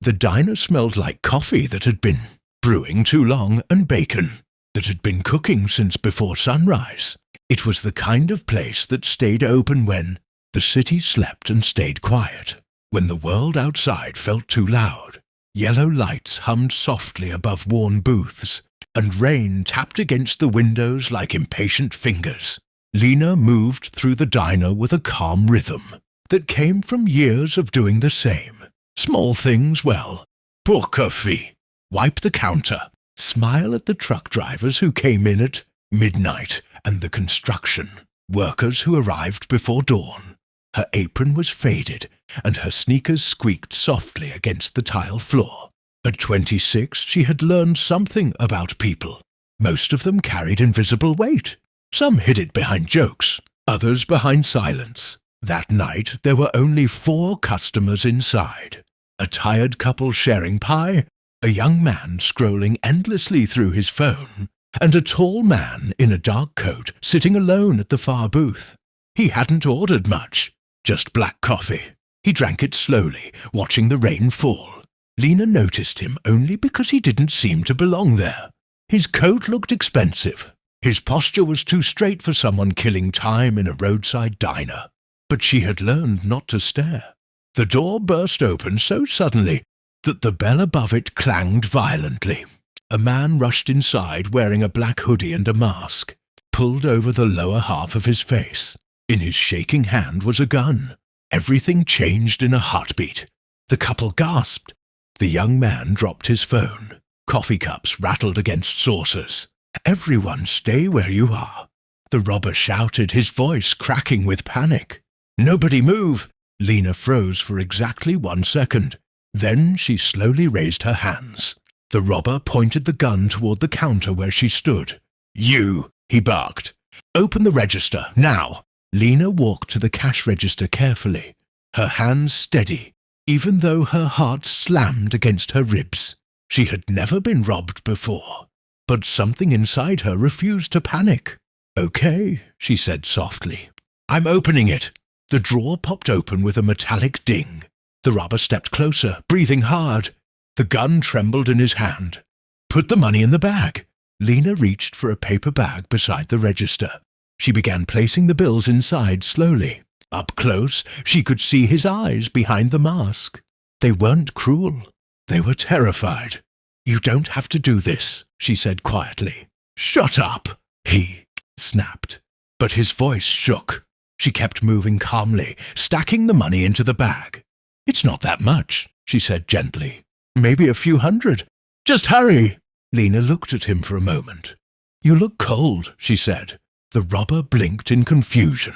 The diner smelled like coffee that had been brewing too long and bacon that had been cooking since before sunrise. It was the kind of place that stayed open when the city slept and stayed quiet. When the world outside felt too loud, yellow lights hummed softly above worn booths, and rain tapped against the windows like impatient fingers. Lena moved through the diner with a calm rhythm that came from years of doing the same. Small things, well, pour coffee, wipe the counter, smile at the truck drivers who came in at midnight, and the construction workers who arrived before dawn. Her apron was faded, and her sneakers squeaked softly against the tile floor. At 26, she had learned something about people. Most of them carried invisible weight. Some hid it behind jokes, others behind silence. That night, there were only 4 customers inside. A tired couple sharing pie, a young man scrolling endlessly through his phone, and a tall man in a dark coat sitting alone at the far booth. He hadn't ordered much, just black coffee. He drank it slowly, watching the rain fall. Lena noticed him only because he didn't seem to belong there. His coat looked expensive. His posture was too straight for someone killing time in a roadside diner. But she had learned not to stare. The door burst open so suddenly that the bell above it clanged violently. A man rushed inside wearing a black hoodie and a mask, pulled over the lower half of his face. In his shaking hand was a gun. Everything changed in a heartbeat. The couple gasped. The young man dropped his phone. Coffee cups rattled against saucers. "Everyone stay where you are," the robber shouted, his voice cracking with panic. "Nobody move!" Lena froze for exactly 1 second. Then she slowly raised her hands. The robber pointed the gun toward the counter where she stood. "You!" he barked. "Open the register, now!" Lena walked to the cash register carefully, her hands steady, even though her heart slammed against her ribs. She had never been robbed before, but something inside her refused to panic. "Okay," she said softly. "I'm opening it." The drawer popped open with a metallic ding. The robber stepped closer, breathing hard. The gun trembled in his hand. "Put the money in the bag." Lena reached for a paper bag beside the register. She began placing the bills inside slowly. Up close, she could see his eyes behind the mask. They weren't cruel. They were terrified. "You don't have to do this," she said quietly. "Shut up," he snapped. But his voice shook. She kept moving calmly, stacking the money into the bag. "It's not that much," she said gently. "Maybe a few hundred. Just hurry." Lena looked at him for a moment. "You look cold," she said. The robber blinked in confusion.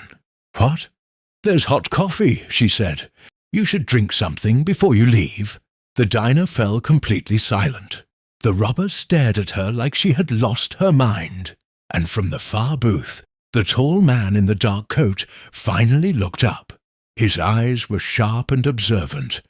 "What?" "There's hot coffee," she said. "You should drink something before you leave." The diner fell completely silent. The robber stared at her like she had lost her mind. And from the far booth, the tall man in the dark coat finally looked up. His eyes were sharp and observant,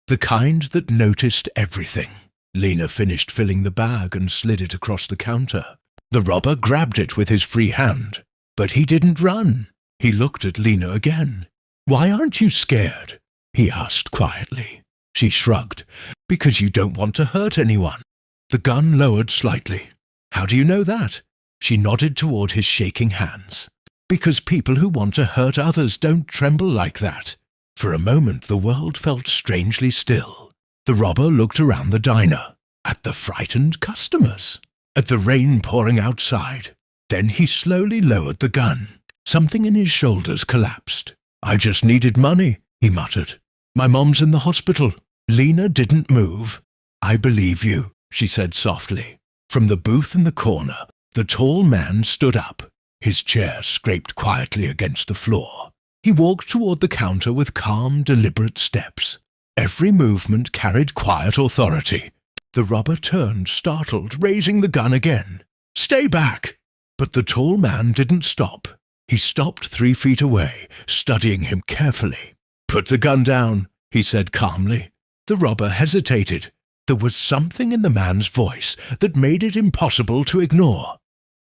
the kind that noticed everything. Lena finished filling the bag and slid it across the counter. The robber grabbed it with his free hand, but he didn't run. He looked at Lena again. "Why aren't you scared?" he asked quietly. She shrugged. "Because you don't want to hurt anyone." The gun lowered slightly. "How do you know that?" She nodded toward his shaking hands. "Because people who want to hurt others don't tremble like that." For a moment the world felt strangely still. The robber looked around the diner, at the frightened customers, at the rain pouring outside. Then he slowly lowered the gun. Something in his shoulders collapsed. "I just needed money," he muttered. "My mom's in the hospital." Lena didn't move. "I believe you," she said softly. From the booth in the corner, the tall man stood up. His chair scraped quietly against the floor. He walked toward the counter with calm, deliberate steps. Every movement carried quiet authority. The robber turned, startled, raising the gun again. "Stay back!" But the tall man didn't stop. He stopped 3 feet away, studying him carefully. "Put the gun down," he said calmly. The robber hesitated. There was something in the man's voice that made it impossible to ignore.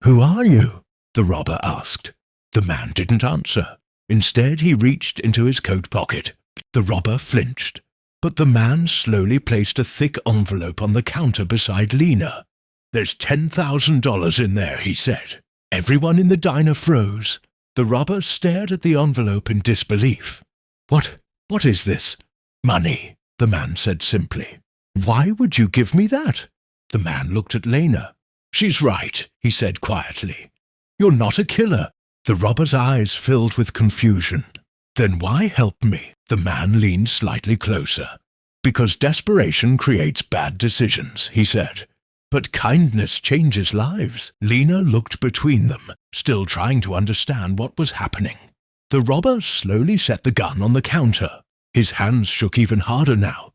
"Who are you?" the robber asked. The man didn't answer. Instead, he reached into his coat pocket. The robber flinched. But the man slowly placed a thick envelope on the counter beside Lena. "There's $10,000 in there," he said. Everyone in the diner froze. The robber stared at the envelope in disbelief. What is this?" "Money," the man said simply. "Why would you give me that?" The man looked at Lena. "She's right," he said quietly. "You're not a killer." The robber's eyes filled with confusion. "Then why help me?" The man leaned slightly closer. "Because desperation creates bad decisions," he said. "But kindness changes lives." Lena looked between them, still trying to understand what was happening. The robber slowly set the gun on the counter. His hands shook even harder now.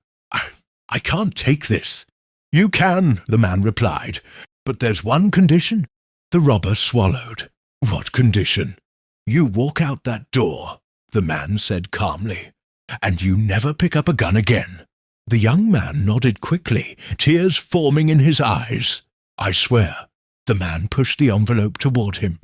I can't take this." "You can," the man replied. "But there's one condition." The robber swallowed. "What condition?" "You walk out that door," the man said calmly, "and you never pick up a gun again." The young man nodded quickly, tears forming in his eyes. "I swear." The man pushed the envelope toward him.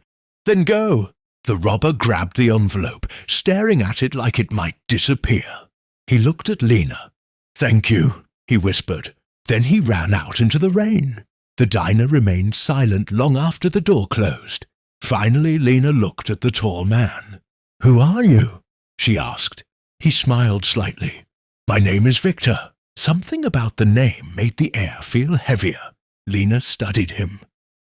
"Then go." The robber grabbed the envelope, staring at it like it might disappear. He looked at Lena. "Thank you," he whispered. Then he ran out into the rain. The diner remained silent long after the door closed. Finally, Lena looked at the tall man. "Who are you?" she asked. He smiled slightly. "My name is Victor." Something about the name made the air feel heavier. Lena studied him.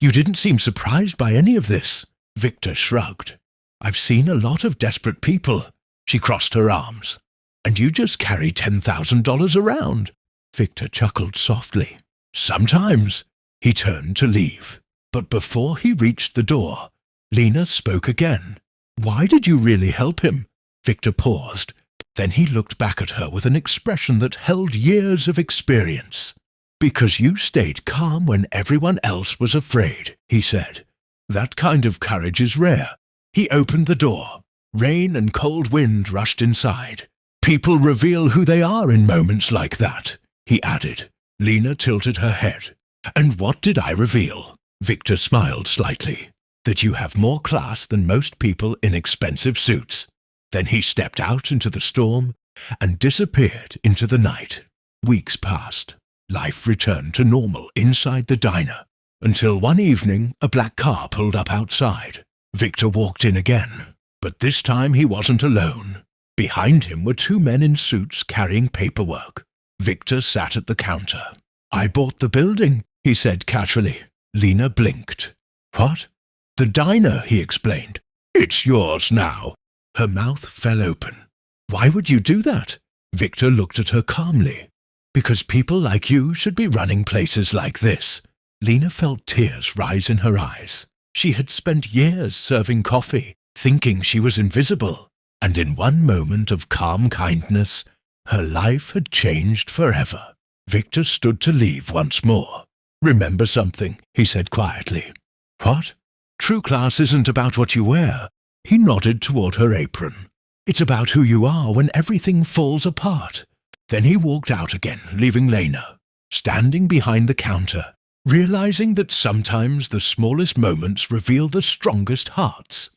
"You didn't seem surprised by any of this." Victor shrugged. "I've seen a lot of desperate people." She crossed her arms. "And you just carry $10,000 around." Victor chuckled softly. "Sometimes." He turned to leave. But before he reached the door, Lena spoke again. "Why did you really help him?" Victor paused. Then he looked back at her with an expression that held years of experience. "Because you stayed calm when everyone else was afraid," he said. "That kind of courage is rare." He opened the door. Rain and cold wind rushed inside. "People reveal who they are in moments like that," he added. Lena tilted her head. "And what did I reveal?" Victor smiled slightly. "That you have more class than most people in expensive suits." Then he stepped out into the storm and disappeared into the night. Weeks passed. Life returned to normal inside the diner, until one evening a black car pulled up outside. Victor walked in again, but this time he wasn't alone. Behind him were two men in suits carrying paperwork. Victor sat at the counter. "I bought the building," he said casually. Lena blinked. "What?" "The diner," he explained. "It's yours now." Her mouth fell open. "Why would you do that?" Victor looked at her calmly. "Because people like you should be running places like this." Lena felt tears rise in her eyes. She had spent years serving coffee, thinking she was invisible, and in one moment of calm kindness, her life had changed forever. Victor stood to leave once more. "Remember something," he said quietly. "What?" "True class isn't about what you wear." He nodded toward her apron. "It's about who you are when everything falls apart." Then he walked out again, leaving Lena, standing behind the counter, realizing that sometimes the smallest moments reveal the strongest hearts.